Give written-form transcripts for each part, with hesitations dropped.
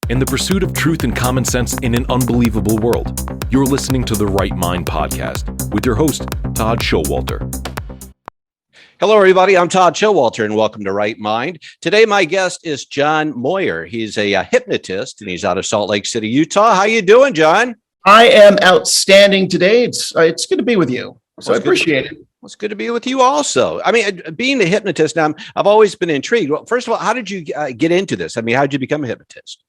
in the pursuit of truth and common sense in an unbelievable world. You're listening to the Right Mind Podcast with your host, Todd Showalter. Hello, everybody. I'm Todd Showalter, and welcome to Right Mind. Today, my guest is John Moyer. He's a hypnotist, and he's out of Salt Lake City, Utah. How you doing, John? I am outstanding today. It's good to be with you. So I appreciate it. It's good to be with you also. I mean, being a hypnotist, now, I've always been intrigued. Well, first of all, how did you get into this? I mean, how did you become a hypnotist?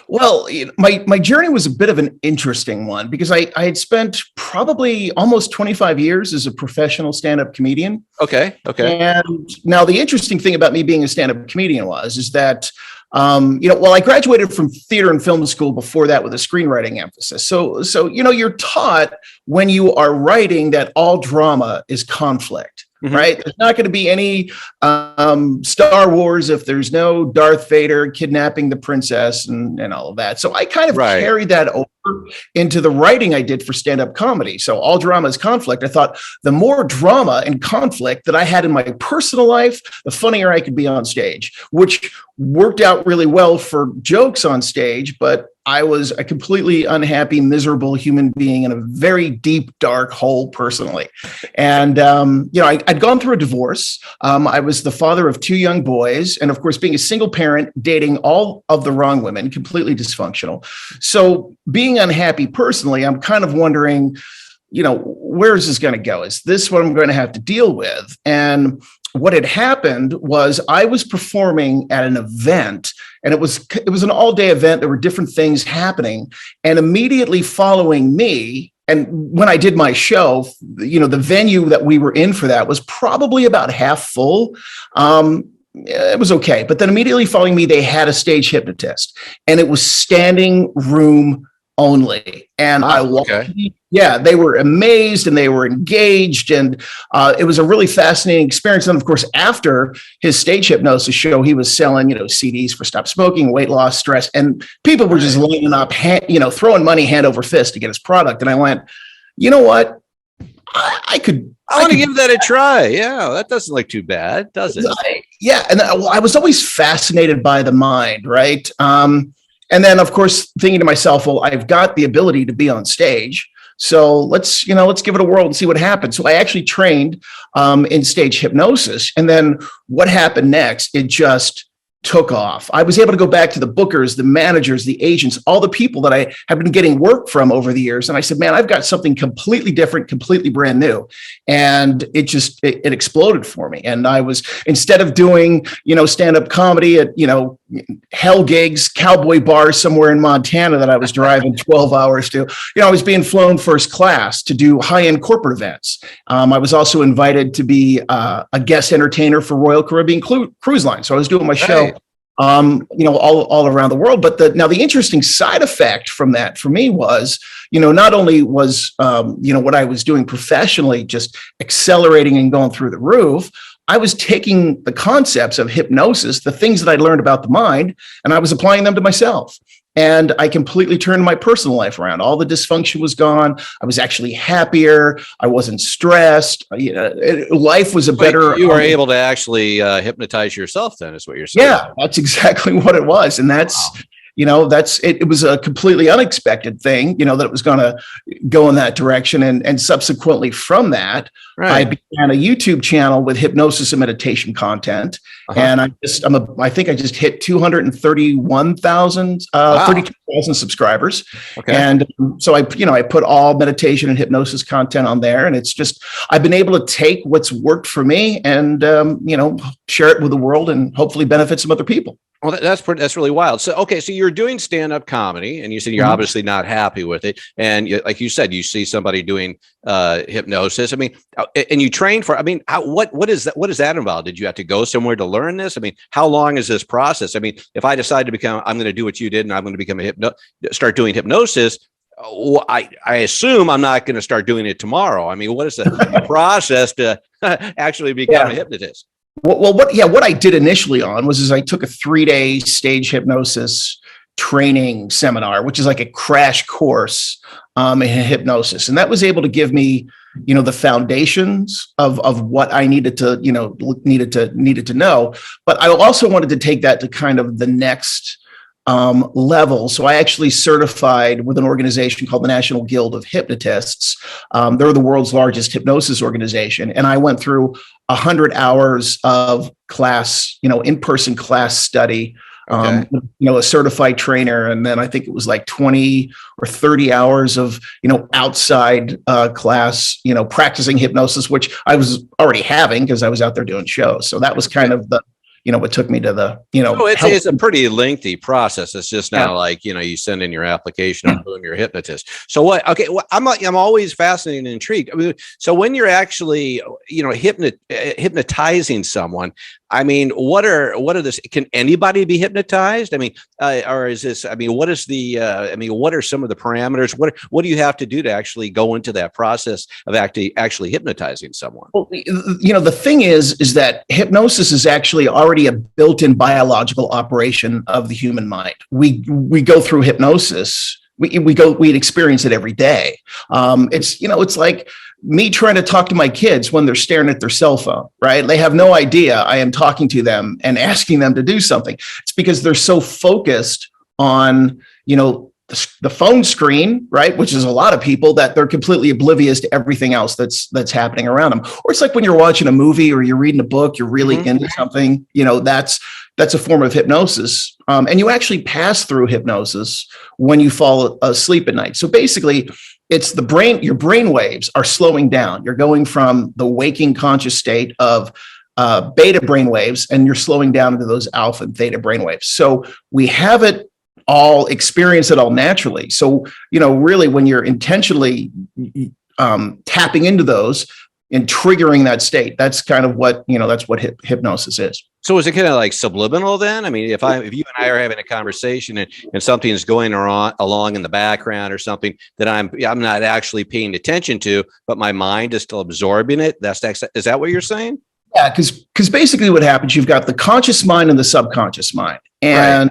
Well, my journey was a bit of an interesting one because I had spent probably almost 25 years as a professional stand-up comedian. Okay. And now the interesting thing about me being a stand-up comedian is that I graduated from theater and film school before that with a screenwriting emphasis. So you're taught when you are writing that all drama is conflict. Mm-hmm. Right. There's not going to be any Star Wars if there's no Darth Vader kidnapping the princess and all of that. So I kind of carried that over into the writing I did for stand-up comedy. So all drama is conflict. I thought the more drama and conflict that I had in my personal life, the funnier I could be on stage, which worked out really well for jokes on stage. But I was a completely unhappy, miserable human being in a very deep, dark hole personally. And, I'd gone through a divorce. I was the father of two young boys. And of course, being a single parent, dating all of the wrong women, completely dysfunctional. So being unhappy personally, I'm kind of wondering, where is this going to go? Is this what I'm going to have to deal with? And what had happened was I was performing at an event, and it was an all-day event. There were different things happening, and immediately following me, and when I did my show, the venue that we were in for that was probably about half full. It was okay, but then immediately following me, they had a stage hypnotist, and it was standing room only. And I walked. Okay. Yeah, they were amazed and they were engaged, and it was a really fascinating experience. And of course, after his stage hypnosis show, he was selling, CDs for stop smoking, weight loss, stress, and people were just lining up, throwing money hand over fist to get his product. And I went, you know what? I want to give that a try. Yeah, that doesn't look too bad, does it? And I was always fascinated by the mind, right? And then, of course, thinking to myself, well, I've got the ability to be on stage. So let's give it a whirl and see what happens. So I actually trained in stage hypnosis. And then what happened next? It just took off. I was able to go back to the bookers, the managers, the agents, all the people that I have been getting work from over the years. And I said, man, I've got something completely different, completely brand new. And it exploded for me. And I was, instead of doing, stand-up comedy at, hell gigs, cowboy bars somewhere in Montana that I was driving 12 hours to, I was being flown first class to do high-end corporate events. I was also invited to be a guest entertainer for Royal Caribbean Cruise Line. So I was doing my show all around the world. But the interesting side effect from that for me was, not only was, what I was doing professionally just accelerating and going through the roof, I was taking the concepts of hypnosis, the things that I'd learned about the mind, and I was applying them to myself. And I completely turned my personal life around. All the dysfunction was gone. I was actually happier. I wasn't stressed. Life was better. You were able to actually hypnotize yourself then, is what you're saying. Yeah, that's exactly what it was. And that's, wow. It was a completely unexpected thing, that it was going to go in that direction. And subsequently from that, I began a YouTube channel with hypnosis and meditation content. Uh-huh. And I think I just hit 32,000 subscribers. Okay. And so I put all meditation and hypnosis content on there. And it's just, I've been able to take what's worked for me and, share it with the world and hopefully benefit some other people. Well, that's really wild. So, okay, so you're doing stand-up comedy, and you said you're obviously not happy with it. And like you said, you see somebody doing hypnosis. I mean, and you train for. I mean, what is that? What does that involve? Did you have to go somewhere to learn this? I mean, how long is this process? I mean, if I decide to I'm going to do what you did, and I'm going to become start doing hypnosis. I assume I'm not going to start doing it tomorrow. I mean, what is the process to actually become a hypnotist? Well, what I did initially was I took a 3-day stage hypnosis training seminar, which is like a crash course in hypnosis. And that was able to give me, the foundations of what I needed to know. But I also wanted to take that to kind of the next level. So I actually certified with an organization called the National Guild of Hypnotists. They're the world's largest hypnosis organization. And I went through 100 hours of class, in-person class study, Okay. a certified trainer. And then I think it was like 20 or 30 hours of, outside class, practicing hypnosis, which I was already having because I was out there doing shows. So that was kind of the, what took me to the, So it's a pretty lengthy process. It's just not like, you send in your application and boom, you're a hypnotist. So what, okay. Well, I'm always fascinated and intrigued. I mean, so when you're actually, hypnotizing someone, I mean, what are this? Can anybody be hypnotized? I mean, or is this? I mean, what is the? What are some of the parameters? What do you have to do to actually go into that process of actually hypnotizing someone? Well, the thing is that hypnosis is actually already a built-in biological operation of the human mind. We go through hypnosis. We experience it every day. It's like me trying to talk to my kids when they're staring at their cell phone, right? They have no idea I am talking to them and asking them to do something. It's because they're so focused on, the phone screen, right? Which is a lot of people, that they're completely oblivious to everything else that's happening around them. Or it's like when you're watching a movie or you're reading a book, you're really into something, that's a form of hypnosis. And you actually pass through hypnosis when you fall asleep at night. So basically, it's the brain, your brain waves are slowing down. You're going from the waking conscious state of beta brain waves, and you're slowing down into those alpha and theta brain waves. So we have it all, experience it all naturally. So, really when you're intentionally tapping into those and triggering that state, that's kind of what, that's what hypnosis is. So is it kind of like subliminal then? I mean, if you and I are having a conversation and something is going along in the background or something that I'm not actually paying attention to, but my mind is still absorbing it. Is that what you're saying? Yeah, because basically what happens, you've got the conscious mind and the subconscious mind. And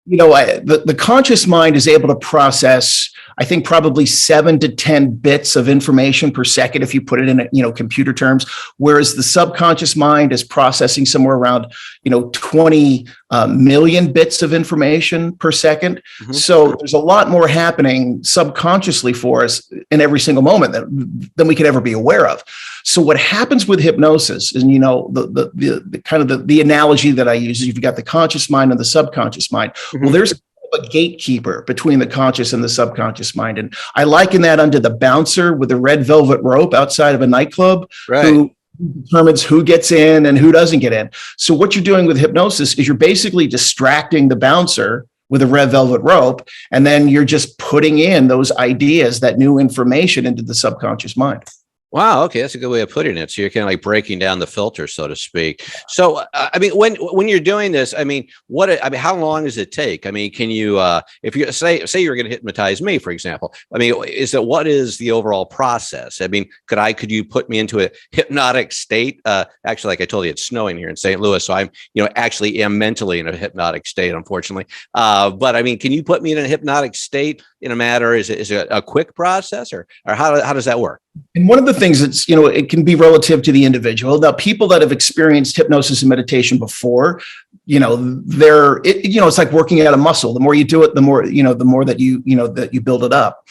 the conscious mind is able to process, I think, probably 7 to 10 bits of information per second if you put it in computer terms, whereas the subconscious mind is processing somewhere around 20 million bits of information per second. Mm-hmm. So there's a lot more happening subconsciously for us in every single moment than we could ever be aware of. So what happens with hypnosis, and the kind of the analogy that I use is you've got the conscious mind and the subconscious mind. Mm-hmm. Well, there's a gatekeeper between the conscious and the subconscious mind. And I liken that unto the bouncer with the red velvet rope outside of a nightclub, right, who determines who gets in and who doesn't get in. So what you're doing with hypnosis is you're basically distracting the bouncer with a red velvet rope, and then you're just putting in those ideas, that new information into the subconscious mind. Wow. Okay. That's a good way of putting it. So you're kind of like breaking down the filter, so to speak. So, when you're doing this, how long does it take? I mean, can you, if you say you're going to hypnotize me, for example, what is the overall process? I mean, could you put me into a hypnotic state? Actually, like I told you, it's snowing here in St. Louis. So I'm, actually am mentally in a hypnotic state, unfortunately. But can you put me in a hypnotic state in a matter? Is it a quick process or how does that work? And one of the things that's, it can be relative to the individual. Now, people that have experienced hypnosis and meditation before, it's like working out a muscle. The more you do it, the more that you build it up.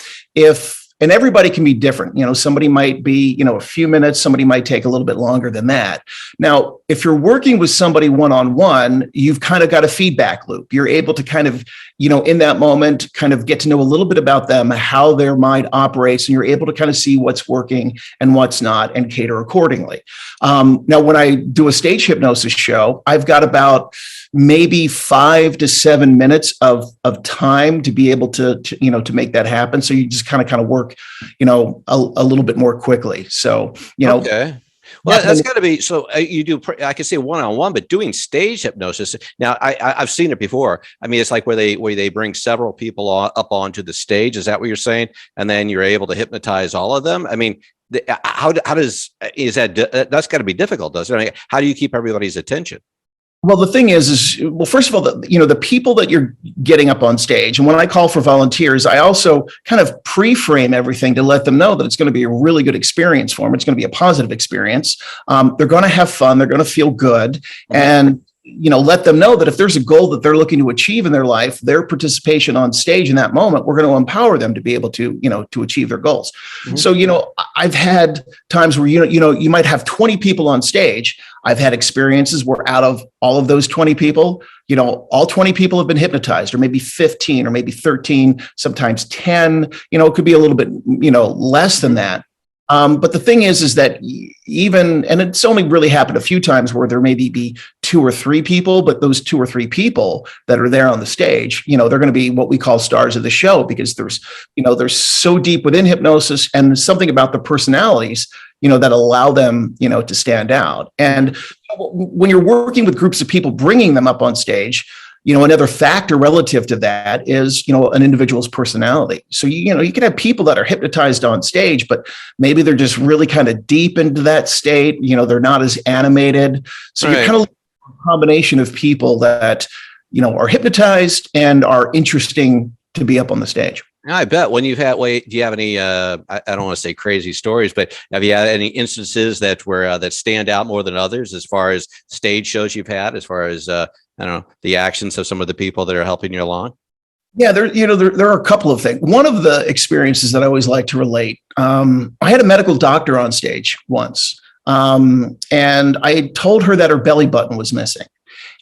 And everybody can be different. Somebody might be, a few minutes, somebody might take a little bit longer than that. Now, if you're working with somebody one-on-one, you've kind of got a feedback loop. You're able to kind of, in that moment, kind of get to know a little bit about them, how their mind operates, and you're able to kind of see what's working and what's not and cater accordingly. Now, when I do a stage hypnosis show, I've got about maybe 5 to 7 minutes of time to be able to make that happen. So you just kind of work, a little bit more quickly. So, okay. Well, that's got to be, so you do, I could say one-on-one, but doing stage hypnosis. Now I've seen it before. I mean, it's like where they bring several people up onto the stage. Is that what you're saying? And then you're able to hypnotize all of them. I mean, that's got to be difficult, doesn't it? I mean, how do you keep everybody's attention? Well, the thing is, first of all, the people that you're getting up on stage, and when I call for volunteers, I also kind of pre-frame everything to let them know that it's going to be a really good experience for them. It's going to be a positive experience. They're going to have fun. They're going to feel good. And, let them know that if there's a goal that they're looking to achieve in their life, their participation on stage in that moment, we're going to empower them to be able to, to achieve their goals. Mm-hmm. So, I've had times where, you might have 20 people on stage. I've had experiences where out of all of those 20 people, all 20 people have been hypnotized, or maybe 15 or maybe 13, sometimes 10, it could be a little bit, less than that. But the thing is that and it's only really happened a few times where there maybe be 2 or 3 people, but those 2 or 3 people that are there on the stage, they're going to be what we call stars of the show, because they're so deep within hypnosis, and there's something about the personalities, that allow them, to stand out. And when you're working with groups of people, bringing them up on stage, another factor relative to that is, an individual's personality. So, you can have people that are hypnotized on stage, but maybe they're just really kind of deep into that state. They're not as animated. So You're kind of a combination of people that, are hypnotized and are interesting to be up on the stage. I bet when you've had, do you have any, I don't want to say crazy stories, but have you had any instances that were, that stand out more than others as far as stage shows you've had, as far as, I don't know, the actions of some of the people that are helping you along? Yeah, there are a couple of things. One of the experiences that I always like to relate, I had a medical doctor on stage once, and I told her that her belly button was missing.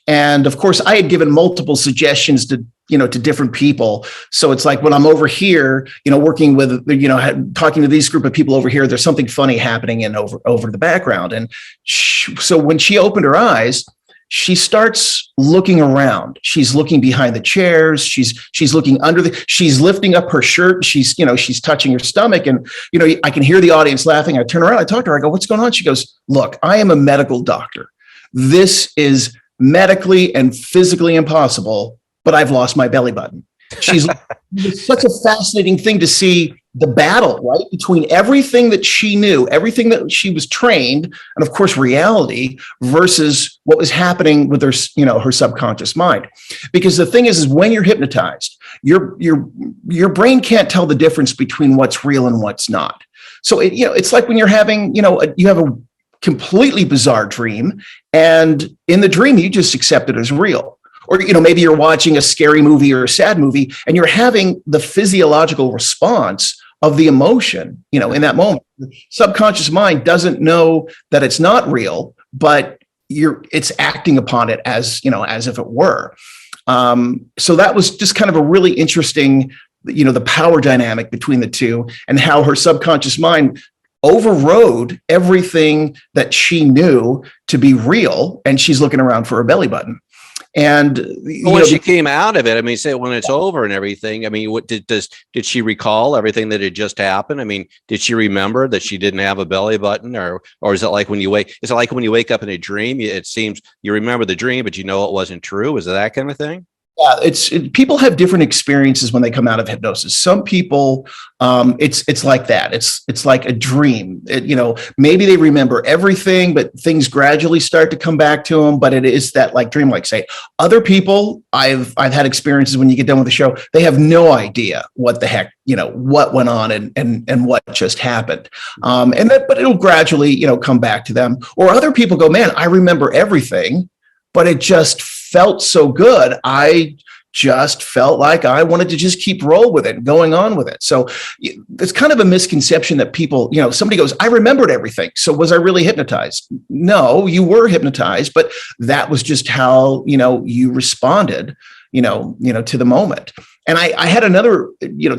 And of course, I had given multiple suggestions to different people. So it's like when I'm over here, working with, talking to these group of people over here, there's something funny happening in over the background. And so when she opened her eyes, she starts looking around. She's looking behind the chairs. She's looking she's lifting up her shirt. She's touching her stomach, and, I can hear the audience laughing. I turn around, I talk to her. I go, "What's going on?" She goes, "Look, I am a medical doctor. This is medically and physically impossible, but I've lost my belly button." It's such a fascinating thing to see the battle, right, between everything that she knew, everything that she was trained, and of course reality, versus what was happening with her, her subconscious mind. Because the thing is when you're hypnotized, your brain can't tell the difference between what's real and what's not. So it's like when you're having, you have a completely bizarre dream, and in the dream you just accept it as real. Or, maybe you're watching a scary movie or a sad movie, and you're having the physiological response of the emotion, in that moment. The subconscious mind doesn't know that it's not real, but it's acting upon it as if it were. So that was just kind of a really interesting, the power dynamic between the two, and how her subconscious mind overrode everything that she knew to be real, and she's looking around for her belly button. And when she came out of it, I mean, say when it's over and everything, I mean, what did she recall everything that had just happened? I mean, did she remember that she didn't have a belly button, or is it like when you wake up in a dream, it seems you remember the dream, but it wasn't true? Is it that kind of thing? Yeah, people have different experiences when they come out of hypnosis. Some people, it's like that. It's like a dream. Maybe they remember everything, but things gradually start to come back to them. But it is that like dreamlike state. Other people, I've had experiences when you get done with the show, they have no idea what the heck, what went on and what just happened. But it'll gradually, come back to them. Or other people go, "Man, I remember everything, but it just felt so good. I just felt like I wanted to just keep roll with it, going on with it." So it's kind of a misconception that people, somebody goes, "I remembered everything. So was I really hypnotized?" No, you were hypnotized, but that was just how, you responded, to the moment. And I had another,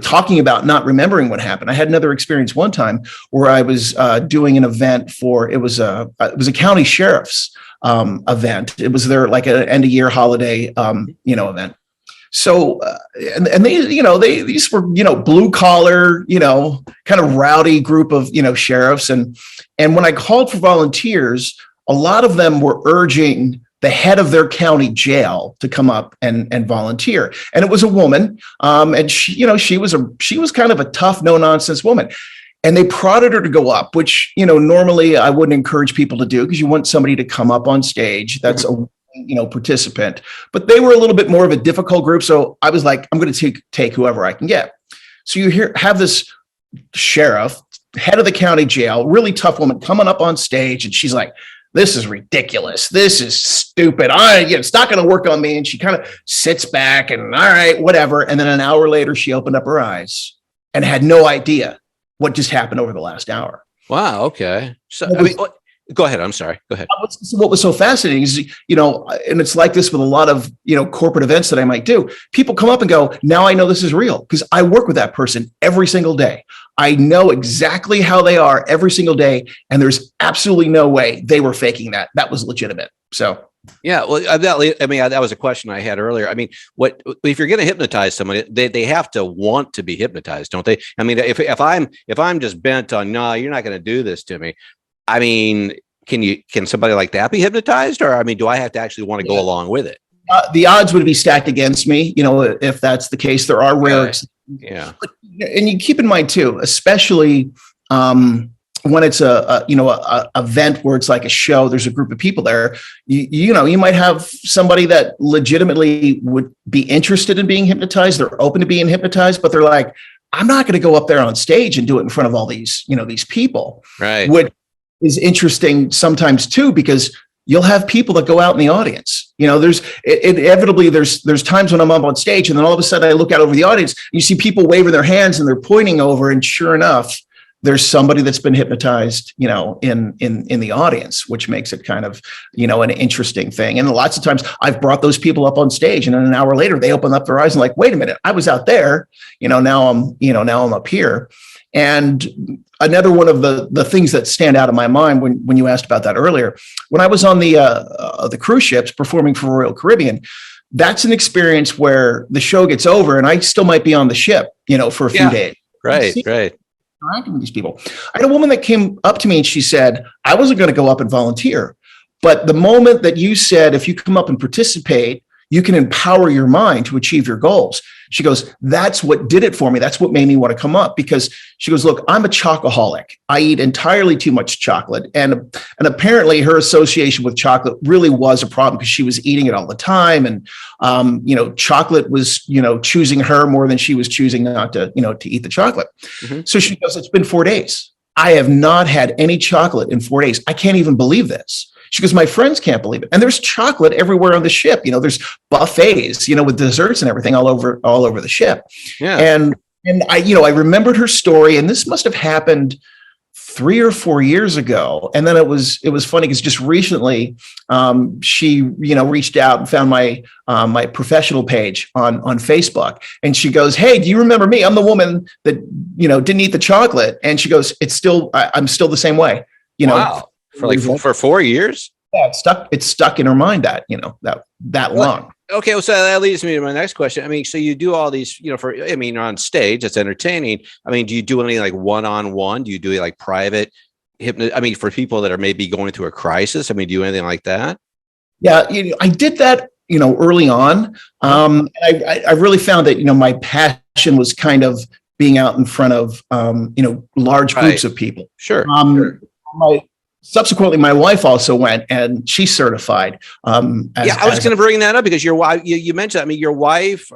talking about not remembering what happened. I had another experience one time where I was doing an event it was a county sheriff's event. It was their like an end of year holiday, event. So, and they, these were, blue collar, kind of rowdy group of, sheriffs. And when I called for volunteers, a lot of them were urging the head of their county jail to come up and volunteer. And it was a woman. And she was kind of a tough, no nonsense woman. And they prodded her to go up, which, normally I wouldn't encourage people to do, because you want somebody to come up on stage. That's a participant, but they were a little bit more of a difficult group. So I was like, I'm going to take whoever I can get. So you have this sheriff, head of the county jail, really tough woman coming up on stage. And she's like, this is ridiculous. This is stupid. It's not going to work on me. And she kind of sits back and all right, whatever. And then an hour later, she opened up her eyes and had no idea what just happened over the last hour. Wow. Okay. So, go ahead. I'm sorry. Go ahead. What was so fascinating is, and it's like this with a lot of, corporate events that I might do. People come up and go, now I know this is real because I work with that person every single day. I know exactly how they are every single day. And there's absolutely no way they were faking that. That was legitimate. So. Yeah, well, that was a question I had earlier. I mean, what if you're going to hypnotize somebody? They have to want to be hypnotized, don't they? I mean, if I'm just bent on, no, you're not going to do this to me. I mean, can somebody like that be hypnotized, or I mean, do I have to actually want to go along with it? The odds would be stacked against me. If that's the case, there are rare. Yeah, and you keep in mind too, especially. When it's a event where it's like a show, there's a group of people there, you might have somebody that legitimately would be interested in being hypnotized. They're open to being hypnotized, but they're like, I'm not going to go up there on stage and do it in front of all these people. Right. Which is interesting sometimes too, because you'll have people that go out in the audience. Inevitably there's times when I'm up on stage and then all of a sudden I look out over the audience and you see people waving their hands and they're pointing over, and sure enough, there's somebody that's been hypnotized, in the audience, which makes it kind of, an interesting thing. And lots of times I've brought those people up on stage, and then an hour later they open up their eyes and like, wait a minute, I was out there, now I'm up here. And another one of the things that stand out in my mind when you asked about that earlier, when I was on the cruise ships performing for Royal Caribbean, that's an experience where the show gets over and I still might be on the ship, for a few days. Right. Interacting with these people. I had a woman that came up to me and she said, I wasn't going to go up and volunteer, but the moment that you said, if you come up and participate, you can empower your mind to achieve your goals. She goes, that's what did it for me. That's what made me want to come up, because she goes, look, I'm a chocoholic. I eat entirely too much chocolate. And apparently her association with chocolate really was a problem because she was eating it all the time. And, chocolate was, choosing her more than she was choosing not to eat the chocolate. Mm-hmm. So she goes, it's been 4 days. I have not had any chocolate in 4 days. I can't even believe this. She goes, my friends can't believe it. And there's chocolate everywhere on the ship. There's buffets, with desserts and everything all over the ship. Yeah. And I remembered her story, and this must have happened 3 or 4 years ago. And then it was funny because just recently she, reached out and found my professional page on Facebook. And she goes, hey, do you remember me? I'm the woman that, didn't eat the chocolate. And she goes, I'm still the same way, Wow. For 4 years? Yeah, it's stuck in her mind that long. Okay, well, so that leads me to my next question. I mean, so you do all these, on stage, it's entertaining. I mean, do you do any like one-on-one? Do you do like private for people that are maybe going through a crisis? I mean, do you do anything like that? Yeah, I did that, early on. I really found that, my passion was kind of being out in front of, large groups of people. Sure. Subsequently, my wife also went and she's certified. I was going to bring that up because your wife, you mentioned, I mean, your wife,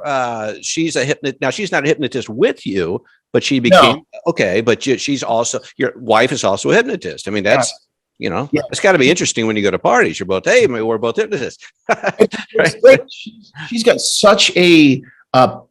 she's a hypnotist. Now, she's not a hypnotist with you, but she became, okay. But she's also, your wife is also a hypnotist. I mean, that's, it's got to be interesting when you go to parties. You're both, hey, we're both hypnotists. Right? She's got such a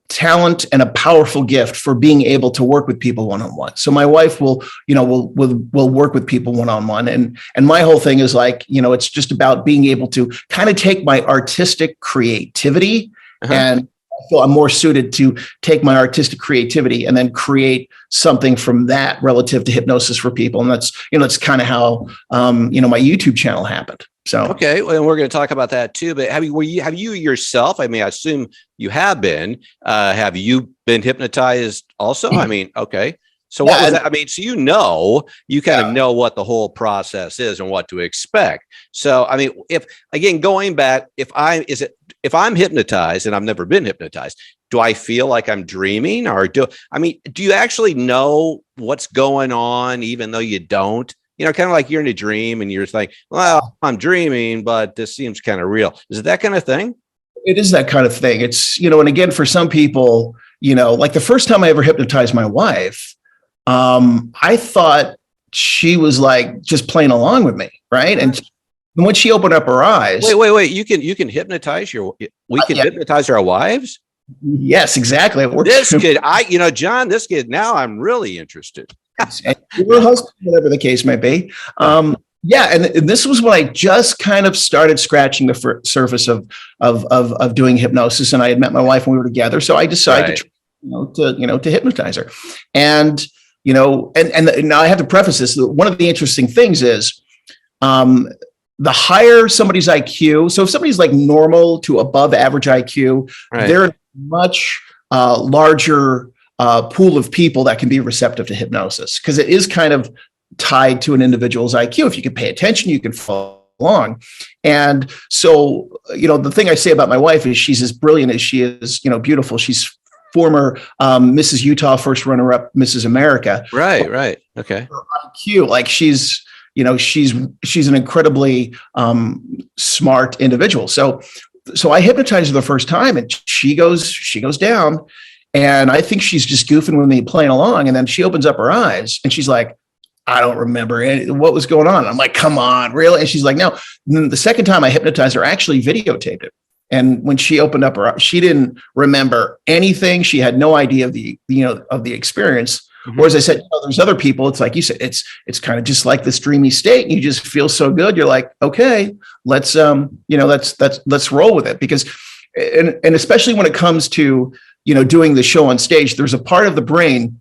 talent and a powerful gift for being able to work with people one-on-one. So my wife will work with people one-on-one. And my whole thing is like, it's just about being able to kind of take my artistic creativity and I feel I'm more suited to take my artistic creativity and then create something from that relative to hypnosis for people. And that's kind of how, my YouTube channel happened. So, okay. Well, and we're going to talk about that too, but have you yourself, I mean, I assume you have been hypnotized also? I mean, okay. So what was that? I mean, so you kind of know what the whole process is and what to expect. So, I mean, going back, if I'm hypnotized and I've never been hypnotized, do I feel like I'm dreaming, or do you actually know what's going on even though you don't? Kind of like you're in a dream and you're just like, well, I'm dreaming, but this seems kind of real. Is it that kind of thing? It is that kind of thing. It's, and again, for some people, like the first time I ever hypnotized my wife, I thought she was like just playing along with me. Right. And And when she opened up her eyes, wait, you can hypnotize we can hypnotize our wives. Yes, exactly. It works. This kid, John, this kid, now I'm really interested. Your husband, whatever the case may be. Yeah, and this was when I just kind of started scratching the surface of doing hypnosis, and I had met my wife when we were together, so I decided to hypnotize her, and now I have to preface this. One of the interesting things is, the higher somebody's IQ, so if somebody's like normal to above average IQ, they're a much larger pool of people that can be receptive to hypnosis, because it is kind of tied to an individual's IQ. If you can pay attention, you can follow along. And so, the thing I say about my wife is she's as brilliant as she is, beautiful. She's former Mrs. Utah, first runner-up Mrs. America. Right. Okay. Her IQ, like she's an incredibly smart individual. So I hypnotized her the first time, and she goes down, and I think she's just goofing with me, playing along. And then she opens up her eyes, and she's like, I don't remember what was going on. I'm like, come on, really? And she's like, no. And then the second time I hypnotized her, I actually videotaped it. And when she opened up her eyes, she didn't remember anything. She had no idea of the experience. Mm-hmm. Whereas I said, there's other people. It's like you said, it's kind of just like this dreamy state. And you just feel so good. You're like, okay, let's roll with it. Because, and especially when it comes to, doing the show on stage, there's a part of the brain,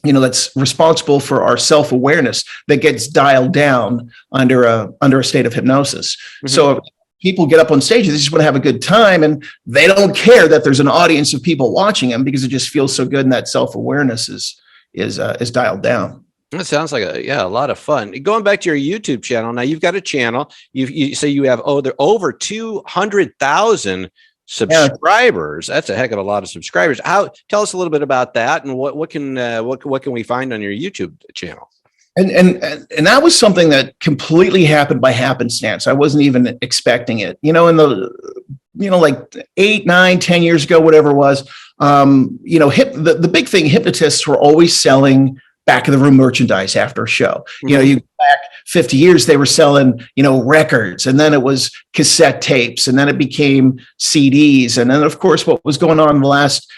that's responsible for our self-awareness that gets dialed down under a state of hypnosis. Mm-hmm. So if people get up on stage, they just want to have a good time, and they don't care that there's an audience of people watching them, because it just feels so good, and that self-awareness is dialed down. That sounds like a lot of fun. Going back to your YouTube channel, now you've got a channel. You say you have over 200,000 subscribers. That's a heck of a lot of subscribers. Tell us a little bit about that, and what can we find on your YouTube channel? And that was something that completely happened by happenstance. I wasn't even expecting it. In the like 8, 9, 10 years ago, whatever it was. The big thing, hypnotists were always selling back of the room merchandise after a show. Mm-hmm. You go back 50 years, they were selling, records, and then it was cassette tapes, and then it became CDs. And then, of course, what was going on in the last,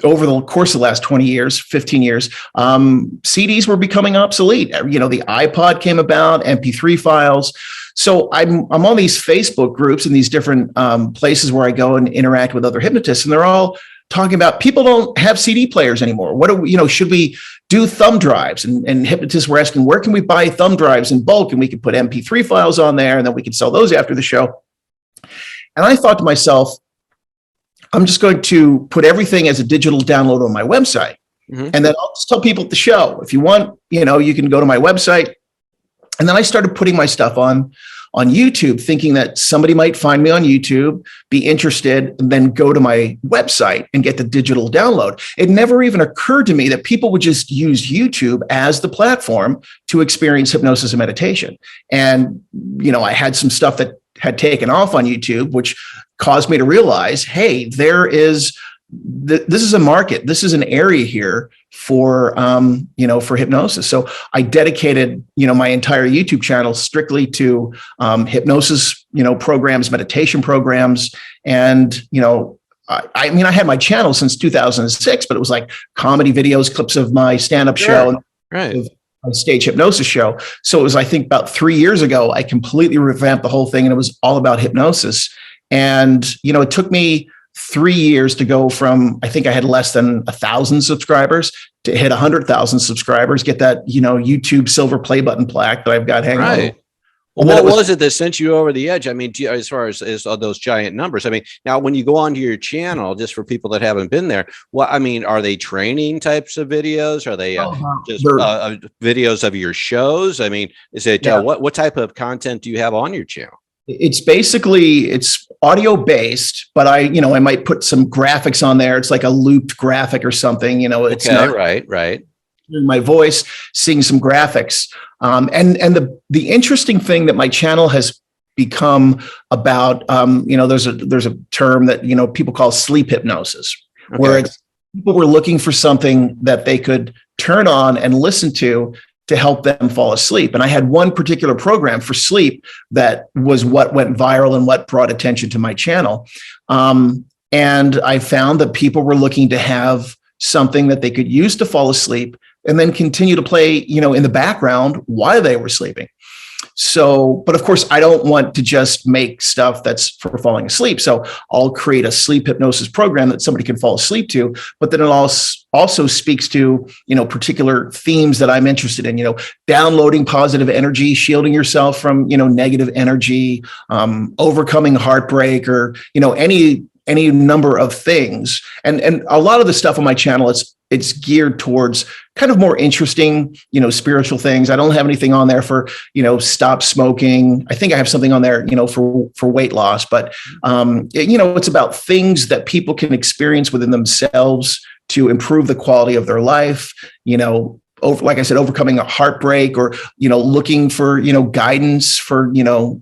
over the course of the last 20 years, 15 years, CDs were becoming obsolete. The iPod came about, MP3 files. So I'm on these Facebook groups and these different places where I go and interact with other hypnotists, and they're all talking about people don't have CD players anymore. What should we do thumb drives? And hypnotists were asking, where can we buy thumb drives in bulk? And we could put MP3 files on there, and then we could sell those after the show. And I thought to myself, I'm just going to put everything as a digital download on my website. Mm-hmm. And then I'll just tell people at the show, if you want, you can go to my website. And then I started putting my stuff on YouTube, thinking that somebody might find me on YouTube, be interested, and then go to my website and get the digital download. It never even occurred to me that people would just use YouTube as the platform to experience hypnosis and meditation. And, I had some stuff that had taken off on YouTube, which caused me to realize, hey, this is a market. This is an area here for hypnosis. So I dedicated, my entire YouTube channel strictly to hypnosis, programs, meditation programs. And, I had my channel since 2006, but it was like comedy videos, clips of my stand-up show, right, my stage hypnosis show. So it was, I think, about 3 years ago, I completely revamped the whole thing, and it was all about hypnosis. And, it took me 3 years to go from, I think I had less than 1,000 subscribers to hit 100,000 subscribers, get that, YouTube silver play button plaque that I've got hanging on. Well, what was it that sent you over the edge? I mean, as far as those giant numbers, I mean, now when you go onto your channel, just for people that haven't been there, are they training types of videos? Are they just videos of your shows? I mean, is it what type of content do you have on your channel? It's audio based, but I might put some graphics on there. It's like a looped graphic or something, it's not right. My voice, seeing some graphics. And the interesting thing that my channel has become about, there's a term that, people call sleep hypnosis, where people were looking for something that they could turn on and listen to to help them fall asleep. And I had one particular program for sleep that was what went viral and what brought attention to my channel. And I found that people were looking to have something that they could use to fall asleep and then continue to play, in the background while they were sleeping. So, but of course, I don't want to just make stuff that's for falling asleep. So I'll create a sleep hypnosis program that somebody can fall asleep to, but then it also speaks to, particular themes that I'm interested in, downloading positive energy, shielding yourself from, negative energy, overcoming heartbreak, or, any number of things. And a lot of the stuff on my channel, it's geared towards kind of more interesting, spiritual things. I don't have anything on there for, stop smoking. I think I have something on there, for weight loss, but, it's about things that people can experience within themselves to improve the quality of their life, like I said, overcoming a heartbreak, or, looking for, guidance for,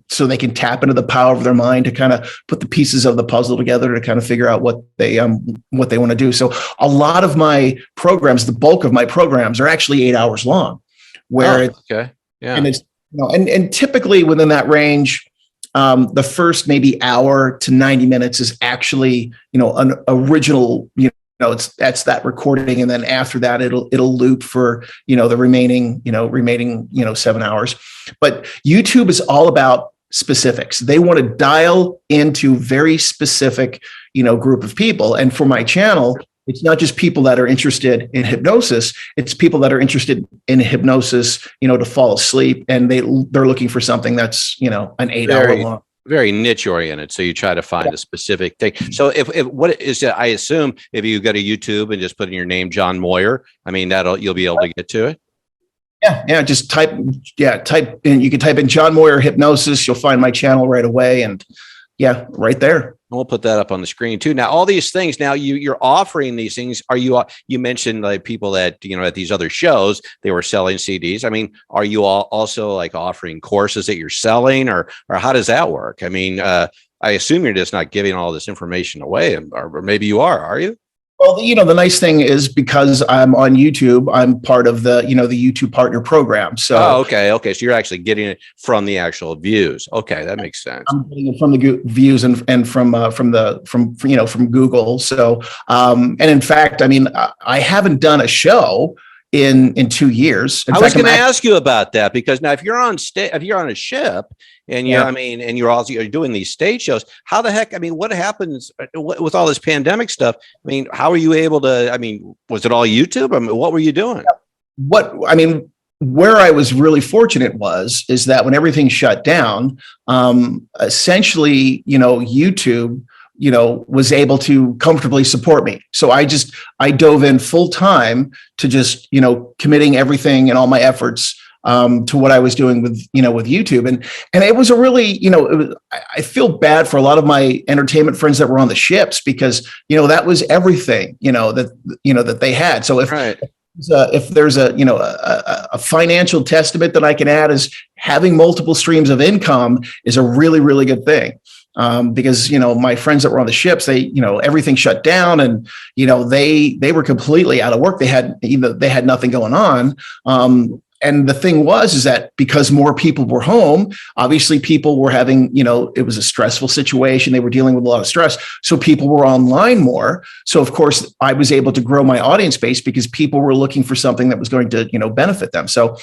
so they can tap into the power of their mind to kind of put the pieces of the puzzle together to kind of figure out what they want to do. So a lot of my programs, the bulk of my programs, are actually 8 hours long, where okay. Yeah. And it's, and typically within that range, the first maybe hour to 90 minutes is actually, an original, that's that recording. And then after that, it'll loop for, the remaining 7 hours. But YouTube is all about specifics. They want to dial into very specific, group of people. And for my channel, it's not just people that are interested in hypnosis. It's people that are interested in hypnosis, to fall asleep. And they're looking for something that's, an 8 hour long. Very niche oriented. So you try to find a specific thing. So if what is it? I assume if you go to YouTube and just put in your name, John Moyer, you'll be able to get to it. Yeah. Just type in, you can type in John Moyer hypnosis. You'll find my channel right away. And right there. We'll put that up on the screen too. Now, all these things, now you're offering these things. Are you mentioned like people that, at these other shows, they were selling CDs. Are you all also like offering courses that you're selling, or how does that work? I assume you're just not giving all this information away, or maybe you are you? Well, the nice thing is, because I'm on YouTube, I'm part of the, the YouTube partner program. So, okay. So you're actually getting it from the actual views. Okay. That makes sense. I'm getting it from the views and from Google. So, and in fact, I haven't done a show in 2 years. I was going to ask you about that, because now if you're on a ship and you're doing these stage shows, how the heck, what happens with all this pandemic stuff? How are you able to, was it all YouTube? What were you doing? Where I was really fortunate is that when everything shut down, essentially, YouTube, was able to comfortably support me. So I dove in full time to just, committing everything and all my efforts to what I was doing with YouTube. And it was a really, I feel bad for a lot of my entertainment friends that were on the ships, because, that was everything, that they had. So if there's a financial testament that I can add, is having multiple streams of income is a really, really good thing. Because, my friends that were on the ships, they, everything shut down, and, they were completely out of work. They had nothing going on. And the thing is that because more people were home, obviously people were having, it was a stressful situation. They were dealing with a lot of stress. So people were online more. So of course I was able to grow my audience base, because people were looking for something that was going to, benefit them. So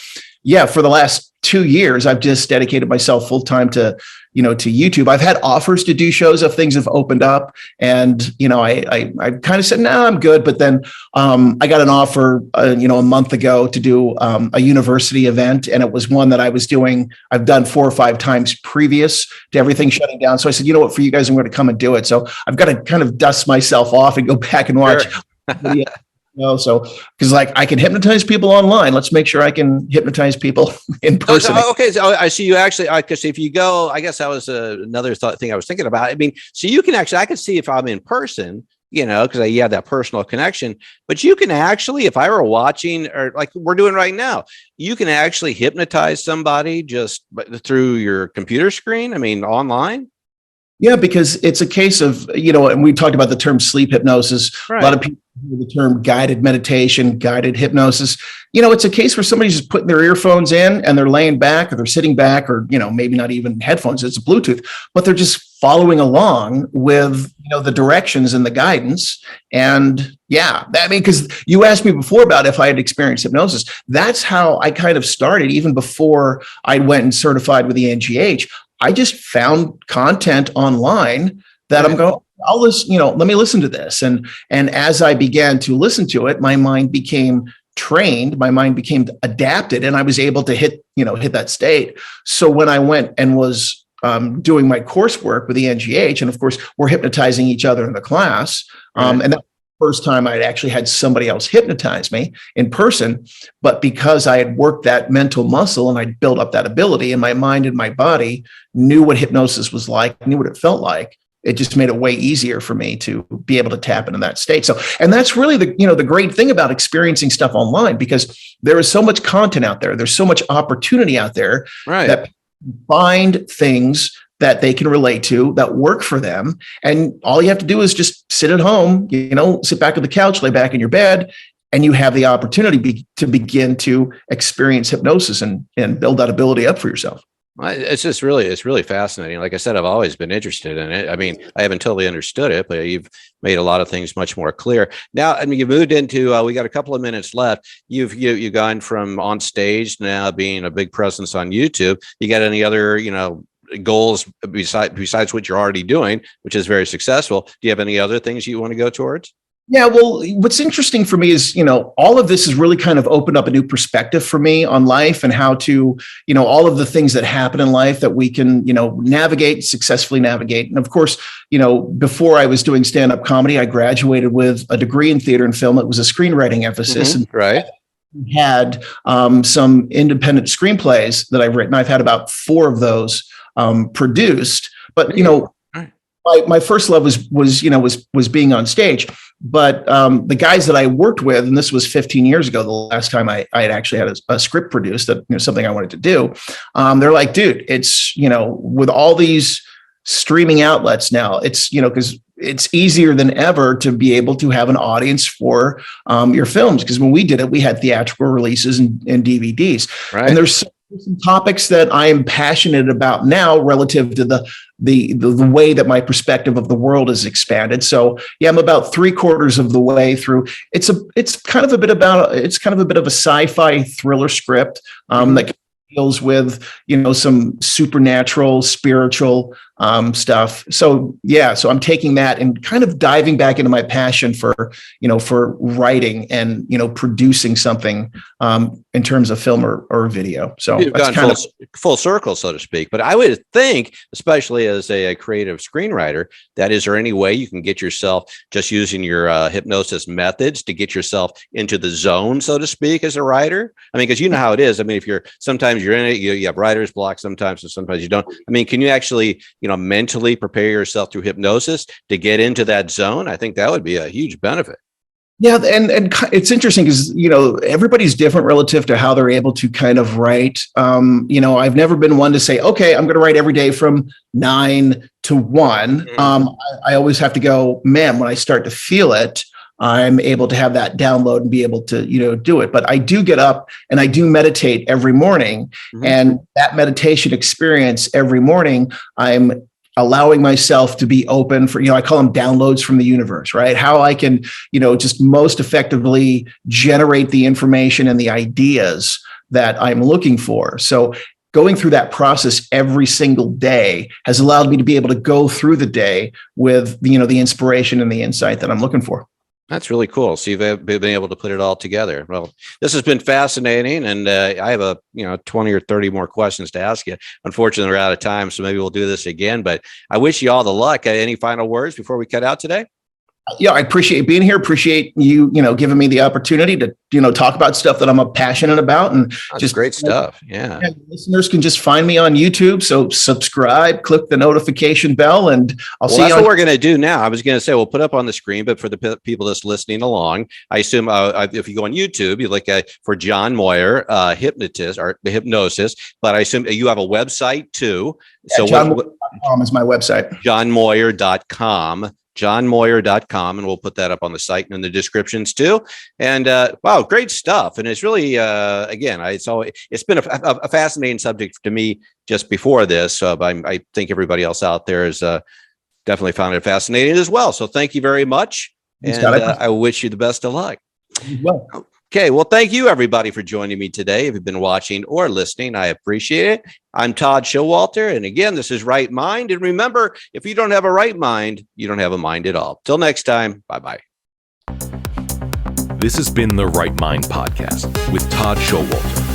for the last 2 years, I've just dedicated myself full time to YouTube. I've had offers to do shows if things have opened up, and, I kind of said, no, I'm good. But then I got an offer, a month ago to do a university event. And it was one that I've done 4 or 5 times previous to everything shutting down. So I said, for you guys, I'm going to come and do it. So I've got to kind of dust myself off and go back and watch. Sure. So because I can hypnotize people online, let's make sure I can hypnotize people in person. Okay, so I see you actually. Because if you go, I guess that was another thing I was thinking about. So you can actually, I can see if I'm in person, because you have that personal connection. But you can actually, if I were watching, or like we're doing right now, you can actually hypnotize somebody just through your computer screen. Online. Yeah, because it's a case of, and we talked about the term sleep hypnosis. Right. A lot of people the term guided meditation, guided hypnosis. It's a case where somebody's just putting their earphones in and they're laying back or they're sitting back or, maybe not even headphones, it's Bluetooth, but they're just following along with, the directions and the guidance. And because you asked me before about if I had experienced hypnosis, that's how I kind of started. Even before I went and certified with the NGH, I just found content online that I'm going, I'll listen, let me listen to this. And as I began to listen to it, my mind became trained, my mind became adapted, and I was able to hit that state. So when I went and was doing my coursework with the NGH, and of course we're hypnotizing each other in the class. And that's the first time I'd actually had somebody else hypnotize me in person. But because I had worked that mental muscle and I'd built up that ability, and my mind and my body knew what hypnosis was like, knew what it felt like, it just made it way easier for me to be able to tap into that state. So, and that's really the great thing about experiencing stuff online, because there is so much content out there. There's so much opportunity out there that find things that they can relate to, that work for them. And all you have to do is just sit at home, sit back on the couch, lay back in your bed, and you have the opportunity to begin to experience hypnosis and build that ability up for yourself. It's really fascinating. Like I said, I've always been interested in it. I mean, I haven't totally understood it, but you've made a lot of things much more clear. Now, I mean, you moved into, we got a couple of minutes left. You've gone from on stage now being a big presence on YouTube. You got any other, goals besides what you're already doing, which is very successful? Do you have any other things you want to go towards? Yeah, well, what's interesting for me is, all of this has really kind of opened up a new perspective for me on life and how to, all of the things that happen in life that we can, successfully navigate. And of course, before I was doing stand-up comedy, I graduated with a degree in theater and film. It was a screenwriting emphasis. Mm-hmm, right. Had some independent screenplays that I've written. I've had about 4 of those produced, but, my first love was being on stage. But the guys that I worked with, and this was 15 years ago, the last time I had actually had a script produced, that something I wanted to do, they're like, dude, it's with all these streaming outlets now, it's because it's easier than ever to be able to have an audience for your films. Because when we did it, we had theatrical releases and DVDs, right. And there's some topics that I am passionate about now relative to the way that my perspective of the world is expanded. So yeah, I'm about 3/4 of the way through. It's kind of a bit of a sci-fi thriller script that deals with some supernatural, spiritual stuff. So yeah, so I'm taking that and kind of diving back into my passion for writing and producing something in terms of film or video. So you've gone full circle, so to speak. But I would think, especially as a creative screenwriter, that is there any way you can get yourself, just using your hypnosis methods, to get yourself into the zone, so to speak, as a writer? I mean, because you know how it is. I mean, sometimes you're in it, you have writer's block sometimes, and sometimes you don't. I mean, can you actually mentally prepare yourself through hypnosis to get into that zone? I think that would be a huge benefit. Yeah, and it's interesting because everybody's different relative to how they're able to kind of write. I've never been one to say, okay, I'm going to write every day from 9 to 1. I always have to go, man, when I start to feel it, I'm able to have that download and be able to do it. But I do get up and I do meditate every morning, and that meditation experience every morning, I'm allowing myself to be open for, I call them downloads from the universe, right? How I can, just most effectively generate the information and the ideas that I'm looking for. So going through that process every single day has allowed me to be able to go through the day with, the inspiration and the insight that I'm looking for. That's really cool. So you've been able to put it all together. Well, this has been fascinating, and I have 20 or 30 more questions to ask you. Unfortunately, we're out of time, so maybe we'll do this again. But I wish you all the luck. Any final words before we cut out today? Yeah, I appreciate being here. Appreciate you, giving me the opportunity to, talk about stuff that I'm passionate about, and that's just great stuff. Yeah. Listeners can just find me on YouTube. So subscribe, click the notification bell, and I'll see you. That's what we're going to do now. I was going to say, we'll put up on the screen, but for the people that's listening along, I assume if you go on YouTube, you look for John Moyer, hypnotist or the hypnosis, but I assume you have a website too. Yeah, so JohnMoyer.com is my website. JohnMoyer.com. johnmoyer.com, and we'll put that up on the site and in the descriptions too. And wow, great stuff. And it's really, again, it's been a fascinating subject to me just before this. I think everybody else out there has definitely found it fascinating as well. So thank you very much. And I wish you the best of luck. Well. Okay, well, thank you, everybody, for joining me today. If you've been watching or listening, I appreciate it. I'm Todd Showalter, and again, this is Right Mind. And remember, if you don't have a right mind, you don't have a mind at all. Till next time, bye-bye. This has been the Right Mind Podcast with Todd Showalter.